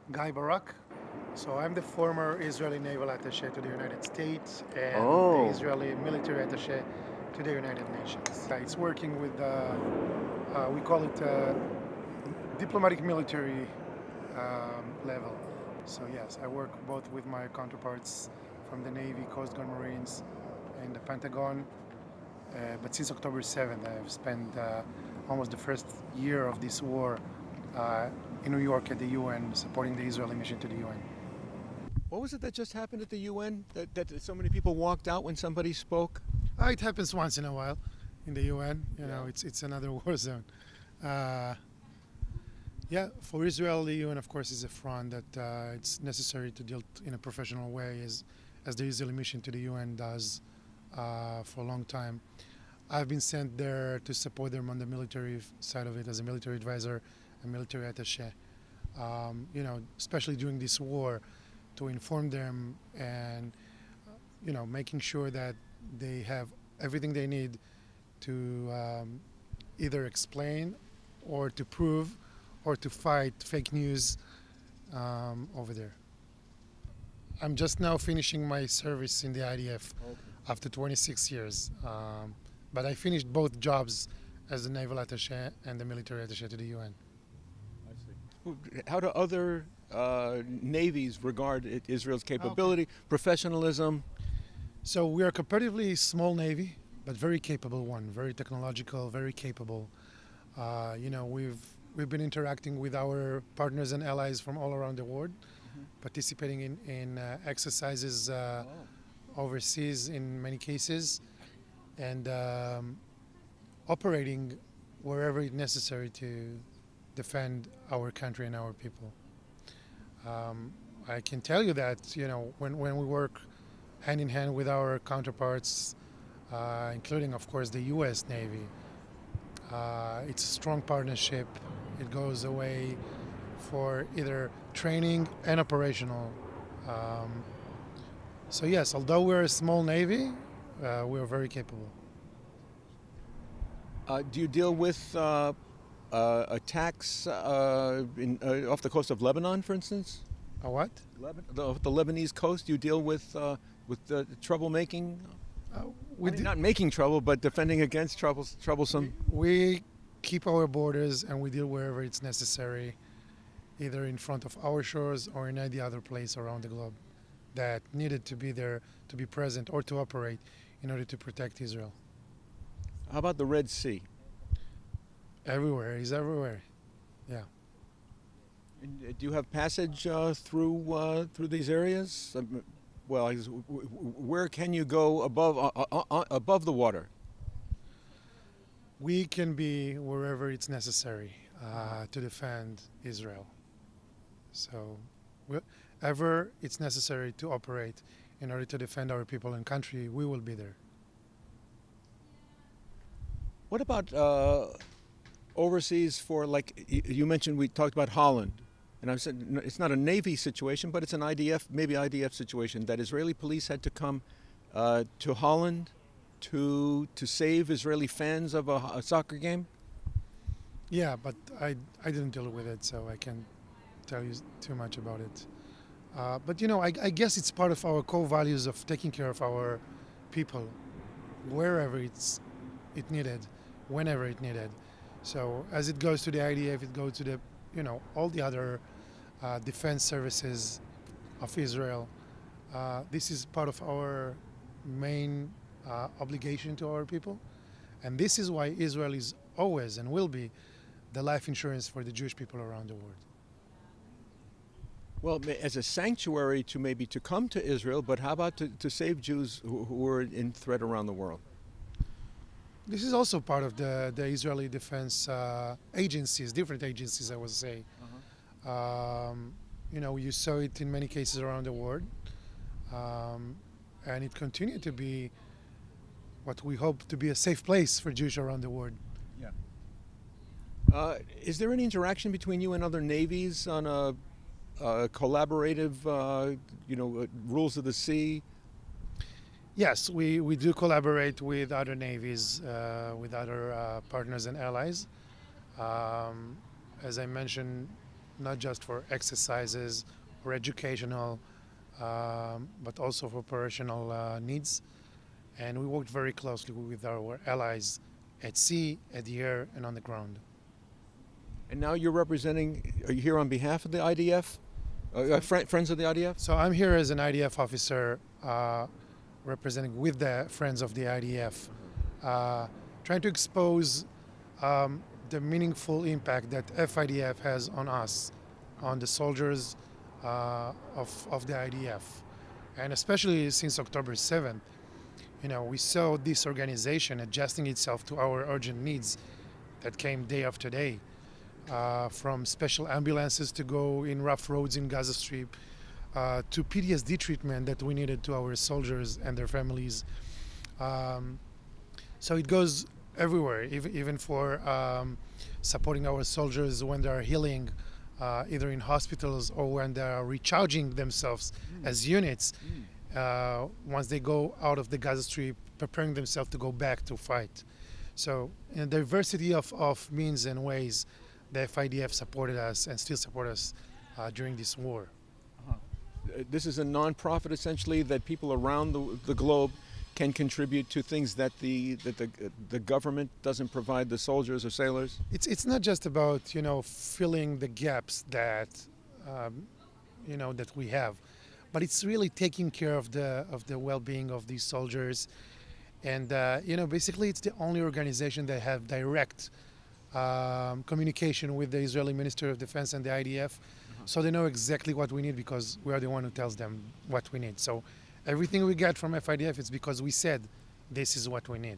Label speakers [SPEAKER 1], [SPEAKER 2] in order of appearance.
[SPEAKER 1] Barak. So I'm the former Israeli Naval attaché to the United States and the
[SPEAKER 2] Oh,
[SPEAKER 1] Israeli military attaché to the United Nations. It's working with, we call it diplomatic military level. So yes, I work both with my counterparts from the Navy, Coast Guard, Marines, and the Pentagon. But since October 7th, I've spent almost the first year of this war uh, in New York at the UN, supporting the Israeli mission to the UN.
[SPEAKER 2] what was it that just happened at the UN? That so many people walked out when somebody spoke?
[SPEAKER 1] It happens once in a while in the UN. You know,
[SPEAKER 2] Yeah.
[SPEAKER 1] it's another war zone. Uh, yeah, for Israel, the UN, of course, is a front that it's necessary to deal in a professional way, as the Israeli mission to the UN does for a long time. I've been sent there to support them on the military side of it as a military advisor and military attaché. Especially during this war, to inform them and making sure that they have everything they need to either explain or to prove or to fight fake news over there. I'm just now finishing my service in the I.D.F.
[SPEAKER 2] Okay.
[SPEAKER 1] after 26 years. But I finished both jobs as the naval attaché and the military attaché to the UN.
[SPEAKER 2] I see. How do other navies regard Israel's
[SPEAKER 1] Okay.
[SPEAKER 2] capability, professionalism?
[SPEAKER 1] So we are a comparatively small navy, but very capable one, very technological, very capable. We've been interacting with our partners and allies from all around the world,
[SPEAKER 2] Mhm.
[SPEAKER 1] participating in exercises
[SPEAKER 2] Oh.
[SPEAKER 1] overseas in many cases, and operating wherever it's necessary to defend our country and our people. I can tell you that when we work hand in hand with our counterparts, including of course the U.S. Navy, it's a strong partnership. It goes away for either training and operational. Um, so yes, although we're a small navy, we're very capable.
[SPEAKER 2] Do you deal with attacks off the coast of Lebanon, for instance?
[SPEAKER 1] A what?
[SPEAKER 2] The Lebanese coast. Do you deal with troublemaking?
[SPEAKER 1] Uh,
[SPEAKER 2] I
[SPEAKER 1] we,
[SPEAKER 2] mean,
[SPEAKER 1] d-
[SPEAKER 2] not making trouble, but defending against troublesome.
[SPEAKER 1] we keep our borders and we deal wherever it's necessary, either in front of our shores or in any other place around the globe that needed to be there to be present or to operate in order to protect Israel.
[SPEAKER 2] How about the Red Sea?
[SPEAKER 1] Everywhere, he's everywhere. Yeah.
[SPEAKER 2] And, do you have passage through these areas? Well, where can you go above the water?
[SPEAKER 1] We can be wherever it's necessary to defend Israel. So, wherever it's necessary to operate in order to defend our people and country, we will be there.
[SPEAKER 2] What about overseas for, like you mentioned, we talked about Holland, and I said it's not a Navy situation, but it's an IDF, maybe IDF situation, that Israeli police had to come to Holland to save Israeli fans of a soccer game.
[SPEAKER 1] Yeah, but I didn't deal with it, so I can't tell you too much about it. But I guess it's part of our core values of taking care of our people wherever it needed, whenever it needed. So as it goes to the IDF, it goes to the all the other defense services of Israel. This is part of our main obligation to our people, and this is why Israel is always and will be the life insurance for the Jewish people around the world.
[SPEAKER 2] Well, as a sanctuary to maybe to come to Israel, but how about to save Jews who are in threat around the world?
[SPEAKER 1] This is also part of the Israeli defense agencies, different agencies, I would say. You saw it in many cases around the world, um, and it continued to be what we hope to be a safe place for Jews around the world.
[SPEAKER 2] Yeah. Is there any interaction between you and other navies on a collaborative, rules of the sea?
[SPEAKER 1] Yes, we do collaborate with other navies, with other partners and allies. Um, as I mentioned, not just for exercises or educational, but also for operational needs. And we worked very closely with our allies at sea, at the air, and on the ground.
[SPEAKER 2] And now you're representing, are you here on behalf of the IDF? Friends of the IDF?
[SPEAKER 1] So I'm here as an I.D.F. officer representing with the Friends of the I.D.F., trying to expose the meaningful impact that FIDF has on us, on the soldiers of the I.D.F. And especially since October 7th, we saw this organization adjusting itself to our urgent needs that came day after day. From special ambulances to go in rough roads in Gaza Strip, to PTSD treatment that we needed to our soldiers and their families. So it goes everywhere, even for supporting our soldiers when they are healing, either in hospitals or when they are recharging themselves as units, once they go out of the Gaza Strip, preparing themselves to go back to fight. So in a diversity of means and ways, the FIDF supported us and still support us during this war.
[SPEAKER 2] This is a non-profit essentially that people around the globe can contribute to things that the government doesn't provide the soldiers or sailors.
[SPEAKER 1] It's not just about filling the gaps that that we have, but it's really taking care of the well-being of these soldiers, and basically it's the only organization that have direct communication with the Israeli Ministry of Defense and the I.D.F. So they know exactly what we need because we are the one who tells them what we need. So everything we get from FIDF is because we said this is what we need.